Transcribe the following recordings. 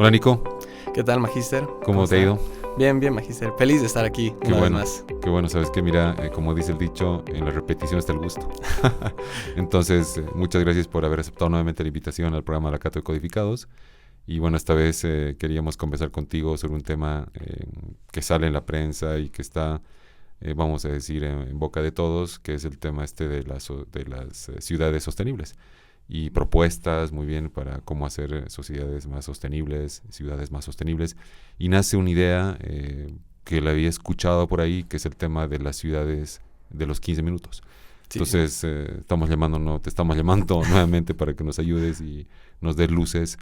Hola Nico, ¿Qué tal, Magíster? ¿cómo te ha ido? Bien, bien, Magíster. Feliz de estar aquí Qué una bueno, vez más. qué bueno, sabes que mira, como dice el dicho, en la repetición está el gusto. Entonces, muchas gracias por haber aceptado nuevamente la invitación al programa La Cata de Codificados. Y bueno, esta vez queríamos conversar contigo sobre un tema que sale en la prensa y que está, vamos a decir, en boca de todos, que es el tema de las ciudades sostenibles. Y propuestas muy bien para cómo hacer sociedades más sostenibles, ciudades más sostenibles. Y nace una idea que la había escuchado por ahí, que es el tema de las ciudades de los 15 minutos. Sí, sí. Entonces, te estamos llamando nuevamente para que nos ayudes y nos des luces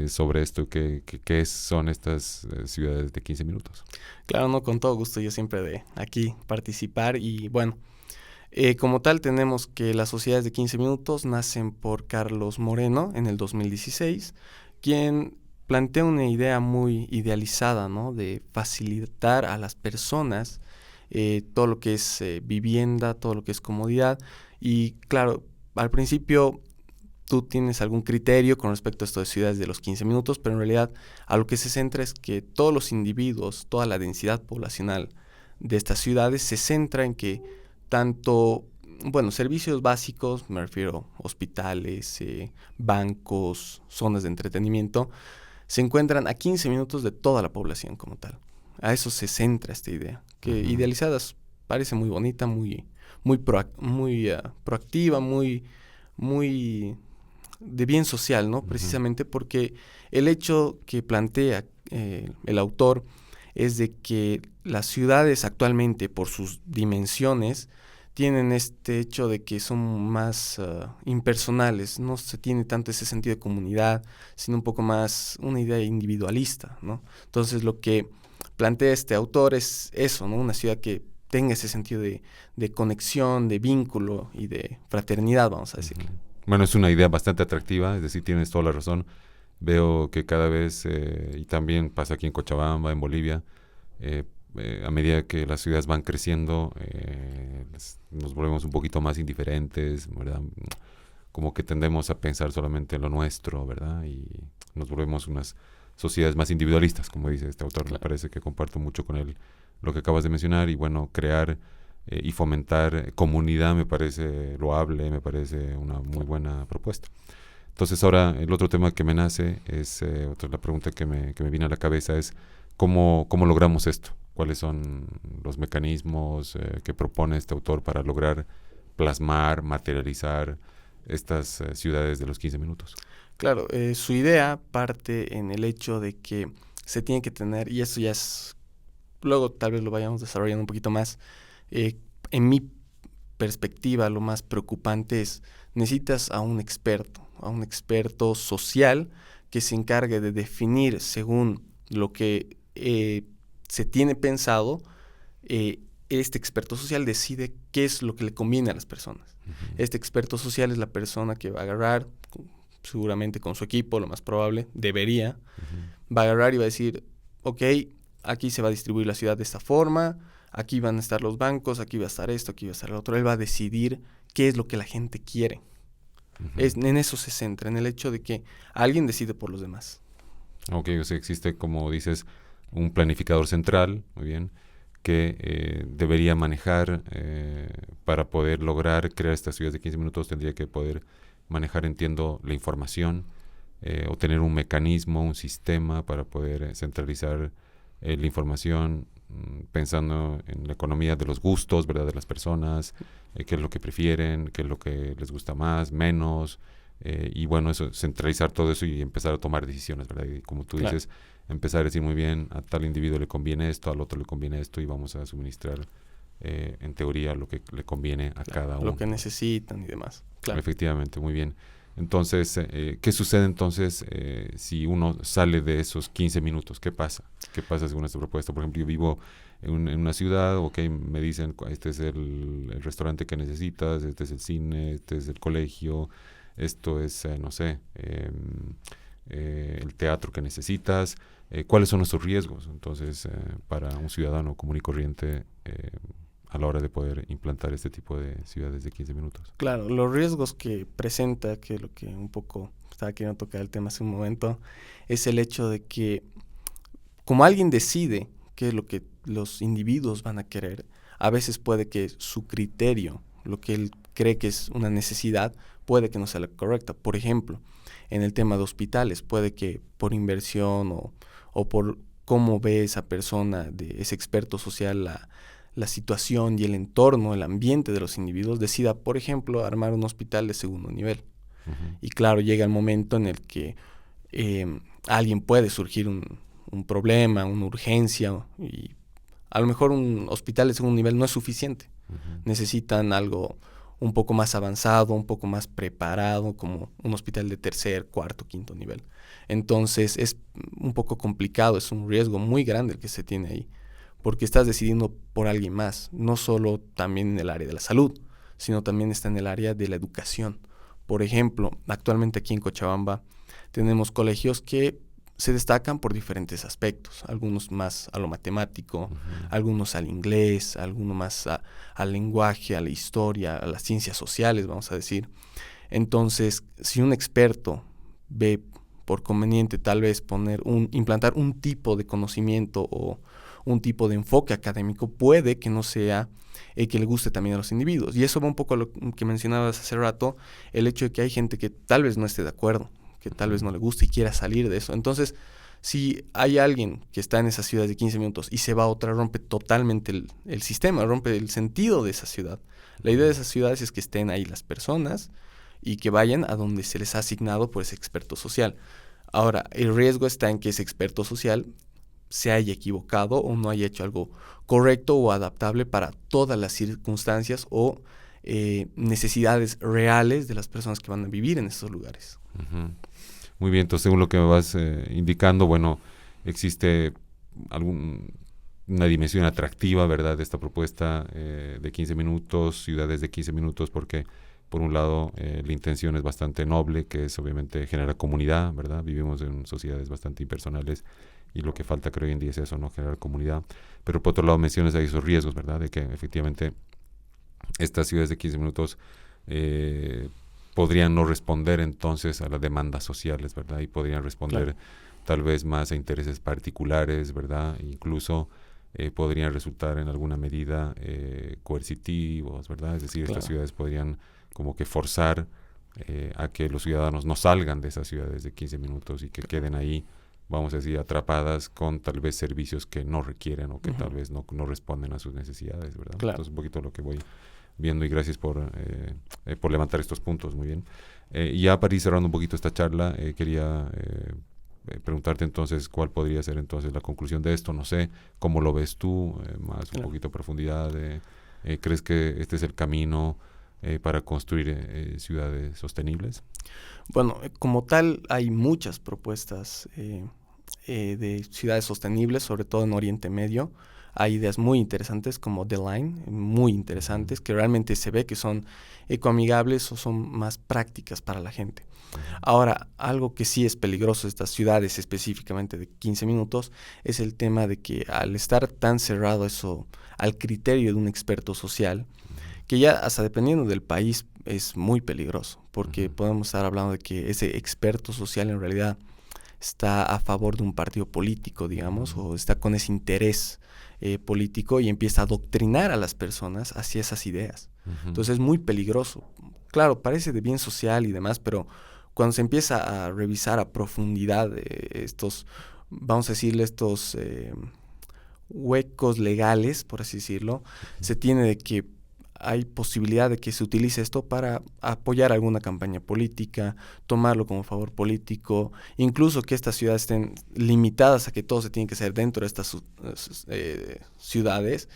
sobre esto, qué son estas ciudades de 15 minutos. Claro, no, con todo gusto. Yo siempre de aquí participar. Y bueno, como tal, tenemos que las sociedades de 15 minutos nacen por Carlos Moreno en el 2016, quien plantea una idea muy idealizada, ¿no? De facilitar a las personas todo lo que es vivienda, todo lo que es comodidad. Y claro, al principio tú tienes algún criterio con respecto a esto de ciudades de los 15 minutos, pero en realidad a lo que se centra es que todos los individuos, toda la densidad poblacional de estas ciudades se centra en que tanto, bueno, servicios básicos, me refiero a hospitales, bancos, zonas de entretenimiento, se encuentran a 15 minutos de toda la población como tal. A eso se centra esta idea, que Ujú, idealizadas parece muy bonita, muy proactiva, muy de bien social, ¿no? ujú. Precisamente porque el hecho que plantea el autor es de que las ciudades actualmente, por sus dimensiones, tienen este hecho de que son más impersonales, no se tiene tanto ese sentido de comunidad, sino un poco más una idea individualista, ¿no? Entonces lo que plantea este autor es eso, ¿no? Una ciudad que tenga ese sentido de conexión, de vínculo y de fraternidad, vamos a decirle. Ujú. Bueno, es una idea bastante atractiva, es decir, tienes toda la razón. Veo que cada vez, y también pasa aquí en Cochabamba, en Bolivia, eh, a medida que las ciudades van creciendo, nos volvemos un poquito más indiferentes, ¿verdad? Como que tendemos a pensar solamente en lo nuestro, ¿verdad? Y nos volvemos unas sociedades más individualistas, como dice este autor. Me Claro. parece que comparto mucho con él lo que acabas de mencionar y bueno, crear y fomentar comunidad me parece loable, me parece una muy buena propuesta. Entonces ahora el otro tema que me nace es, la pregunta que me viene a la cabeza es cómo logramos esto, cuáles son los mecanismos que propone este autor para lograr plasmar, materializar estas ciudades de los 15 minutos. Claro, su idea parte en el hecho de que se tiene que tener, y eso ya es, luego tal vez lo vayamos desarrollando un poquito más, eh, en mi perspectiva lo más preocupante es, necesitas a un experto social que se encargue de definir según lo que se tiene pensado, este experto social decide qué es lo que le conviene a las personas. Ujú, Este experto social es la persona que va a agarrar, seguramente con su equipo, lo más probable, debería, ujú. va a agarrar y va a decir, ok, aquí se va a distribuir la ciudad de esta forma, aquí van a estar los bancos, aquí va a estar esto, aquí va a estar lo otro. Él va a decidir qué es lo que la gente quiere. Ujú. En eso se centra, en el hecho de que alguien decide por los demás. Ok, o sea, existe, como dices, un planificador central, muy bien, que debería manejar para poder lograr crear estas ciudades de 15 minutos, tendría que poder manejar, entiendo, la información o tener un mecanismo, un sistema para poder centralizar la información, pensando en la economía de los gustos, ¿verdad? De las personas, qué es lo que prefieren, qué es lo que les gusta más, menos, y bueno, eso, centralizar todo eso y empezar a tomar decisiones, ¿verdad? Y como tú Claro, dices, empezar a decir muy bien, a tal individuo le conviene esto, al otro le conviene esto y vamos a suministrar en teoría lo que le conviene a claro, cada lo uno. que necesitan y demás. Claro. Efectivamente, muy bien. Entonces, ¿qué sucede entonces si uno sale de esos 15 minutos? ¿Qué pasa? ¿Qué pasa según esta propuesta? Por ejemplo, yo vivo en una ciudad, ok, me dicen, este es el restaurante que necesitas, este es el cine, este es el colegio, esto es, no sé, el teatro que necesitas. ¿Cuáles son nuestros riesgos? Entonces, para un ciudadano común y corriente, a la hora de poder implantar este tipo de ciudades de 15 minutos. Claro, los riesgos que presenta, que es lo que un poco estaba queriendo tocar el tema hace un momento, es el hecho de que como alguien decide qué es lo que los individuos van a querer, a veces puede que su criterio, lo que él cree que es una necesidad, puede que no sea la correcta. Por ejemplo, en el tema de hospitales, puede que por inversión o por cómo ve esa persona, de ese experto social, la situación y el entorno, el ambiente de los individuos, decida, por ejemplo, armar un hospital de segundo nivel. Y claro, llega el momento en el que alguien puede surgir un problema, una urgencia, y a lo mejor un hospital de segundo nivel no es suficiente. Necesitan algo un poco más avanzado, un poco más preparado, como un hospital de tercer, cuarto, quinto nivel. Entonces es un poco complicado, es un riesgo muy grande el que se tiene ahí, porque estás decidiendo por alguien más, no solo también en el área de la salud, sino también está en el área de la educación. Por ejemplo, actualmente aquí en Cochabamba tenemos colegios que se destacan por diferentes aspectos, algunos más a lo matemático, algunos al inglés, algunos más al lenguaje, a la historia, a las ciencias sociales, vamos a decir. Entonces, si un experto ve por conveniente tal vez implantar un tipo de conocimiento o un tipo de enfoque académico, puede que no sea que le guste también a los individuos. Y eso va un poco a lo que mencionabas hace rato, el hecho de que hay gente que tal vez no esté de acuerdo, que tal vez no le guste y quiera salir de eso. Entonces, si hay alguien que está en esas ciudades de 15 minutos y se va a otra, rompe totalmente el sistema, rompe el sentido de esa ciudad. La idea de esas ciudades es que estén ahí las personas y que vayan a donde se les ha asignado por ese experto social. Ahora, el riesgo está en que ese experto social se haya equivocado o no haya hecho algo correcto o adaptable para todas las circunstancias o necesidades reales de las personas que van a vivir en esos lugares. Muy bien, entonces según lo que me vas indicando, bueno, existe una dimensión atractiva, ¿verdad?, de esta propuesta de 15 minutos, ciudades de 15 minutos, porque por un lado la intención es bastante noble, que es obviamente generar comunidad, ¿verdad? Vivimos en sociedades bastante impersonales y lo que falta creo hoy en día es eso, ¿no?, generar comunidad. Pero por otro lado mencionas ahí esos riesgos, ¿verdad?, de que efectivamente estas ciudades de 15 minutos podrían no responder entonces a las demandas sociales, ¿verdad? Y podrían responder tal vez más a intereses particulares, ¿verdad? Incluso podrían resultar en alguna medida coercitivos, ¿verdad? Es decir, estas ciudades podrían como que forzar a que los ciudadanos no salgan de esas ciudades de 15 minutos y que queden ahí, vamos a decir, atrapadas con tal vez servicios que no requieren o que tal vez no responden a sus necesidades, ¿verdad? Entonces un poquito lo que voy viendo y gracias por levantar estos puntos, muy bien. Y ya para ir cerrando un poquito esta charla, quería preguntarte entonces cuál podría ser entonces la conclusión de esto, no sé, ¿cómo lo ves tú? Más un poquito de profundidad, ¿crees que este es el camino para construir ciudades sostenibles? Bueno, como tal hay muchas propuestas de ciudades sostenibles, sobre todo en Oriente Medio. Hay ideas muy interesantes como The Line, muy interesantes, que realmente se ve que son ecoamigables o son más prácticas para la gente. Ahora, algo que sí es peligroso de estas ciudades específicamente de 15 minutos es el tema de que al estar tan cerrado eso al criterio de un experto social, que ya hasta dependiendo del país es muy peligroso, porque podemos estar hablando de que ese experto social en realidad está a favor de un partido político, digamos, o está con ese interés político y empieza a adoctrinar a las personas hacia esas ideas. Entonces es muy peligroso. Claro, parece de bien social y demás, pero cuando se empieza a revisar a profundidad estos, vamos a decirle, estos huecos legales, por así decirlo, se tiene de que hay posibilidad de que se utilice esto para apoyar alguna campaña política, tomarlo como favor político, incluso que estas ciudades estén limitadas a que todo se tiene que hacer dentro de estas ciudades,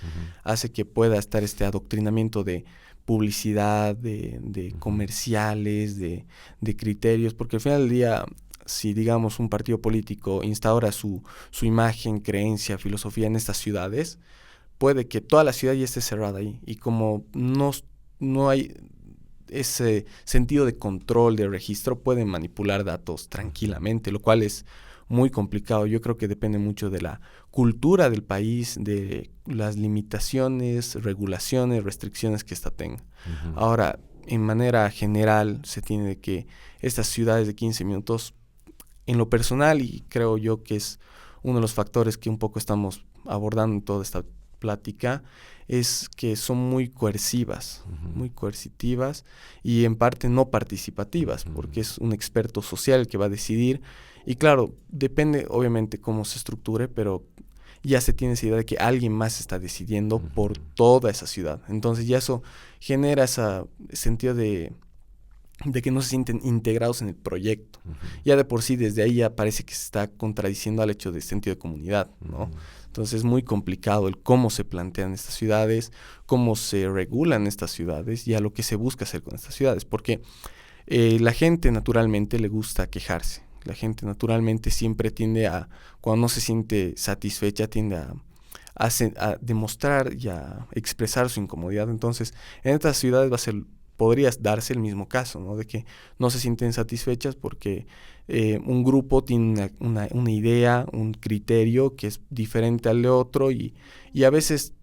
hace que pueda estar este adoctrinamiento de publicidad, de comerciales, de criterios, porque al final del día, si digamos un partido político instaura su imagen, creencia, filosofía en estas ciudades, puede que toda la ciudad ya esté cerrada ahí. Y como no hay ese sentido de control, de registro, pueden manipular datos tranquilamente, lo cual es muy complicado. Yo creo que depende mucho de la cultura del país, de las limitaciones, regulaciones, restricciones que ésta tenga. Ahora, en manera general se tiene que estas ciudades de 15 minutos, en lo personal, y creo yo que es uno de los factores que un poco estamos abordando en toda esta plática, es que son muy coercivas, muy coercitivas y en parte no participativas, porque es un experto social el que va a decidir. Y claro, depende obviamente cómo se estructure, pero ya se tiene esa idea de que alguien más está decidiendo por toda esa ciudad. Entonces ya eso genera ese sentido de que no se sienten integrados en el proyecto. Ya de por sí, desde ahí ya parece que se está contradiciendo al hecho de sentido de comunidad, ¿no? Entonces es muy complicado el cómo se plantean estas ciudades, cómo se regulan estas ciudades y a lo que se busca hacer con estas ciudades, porque la gente naturalmente le gusta quejarse. La gente naturalmente siempre tiende a, cuando no se siente satisfecha, tiende a demostrar y a expresar su incomodidad. Entonces, en estas ciudades podría darse el mismo caso, ¿no? De que no se sienten satisfechas porque un grupo tiene una idea, un criterio que es diferente al de otro y a veces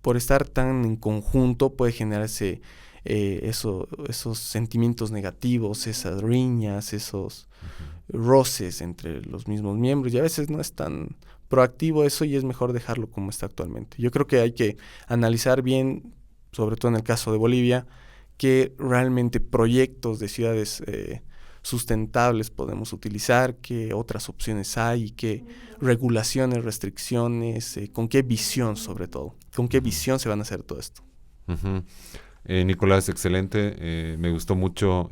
por estar tan en conjunto puede generarse esos sentimientos negativos, esas riñas, esos roces entre los mismos miembros y a veces no es tan proactivo eso y es mejor dejarlo como está actualmente. Yo creo que hay que analizar bien, sobre todo en el caso de Bolivia, qué realmente proyectos de ciudades sustentables podemos utilizar, qué otras opciones hay, qué regulaciones, restricciones, con qué visión sobre todo, con qué visión se van a hacer todo esto. Nicolás, excelente, me gustó mucho,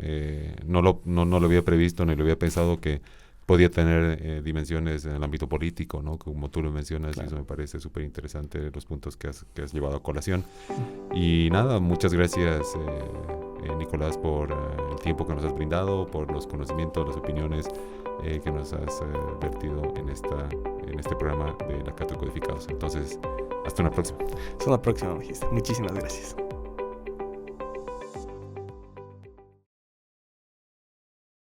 no lo había previsto ni lo había pensado que podía tener dimensiones en el ámbito político, ¿no? Como tú lo mencionas, claro. Eso me parece súper interesante, los puntos que has llevado a colación. Y nada, muchas gracias, Nicolás, por el tiempo que nos has brindado, por los conocimientos, las opiniones que nos has vertido en este programa de la Cátedra de Codificados. Entonces, hasta una próxima. Hasta una próxima, Magister. Muchísimas gracias.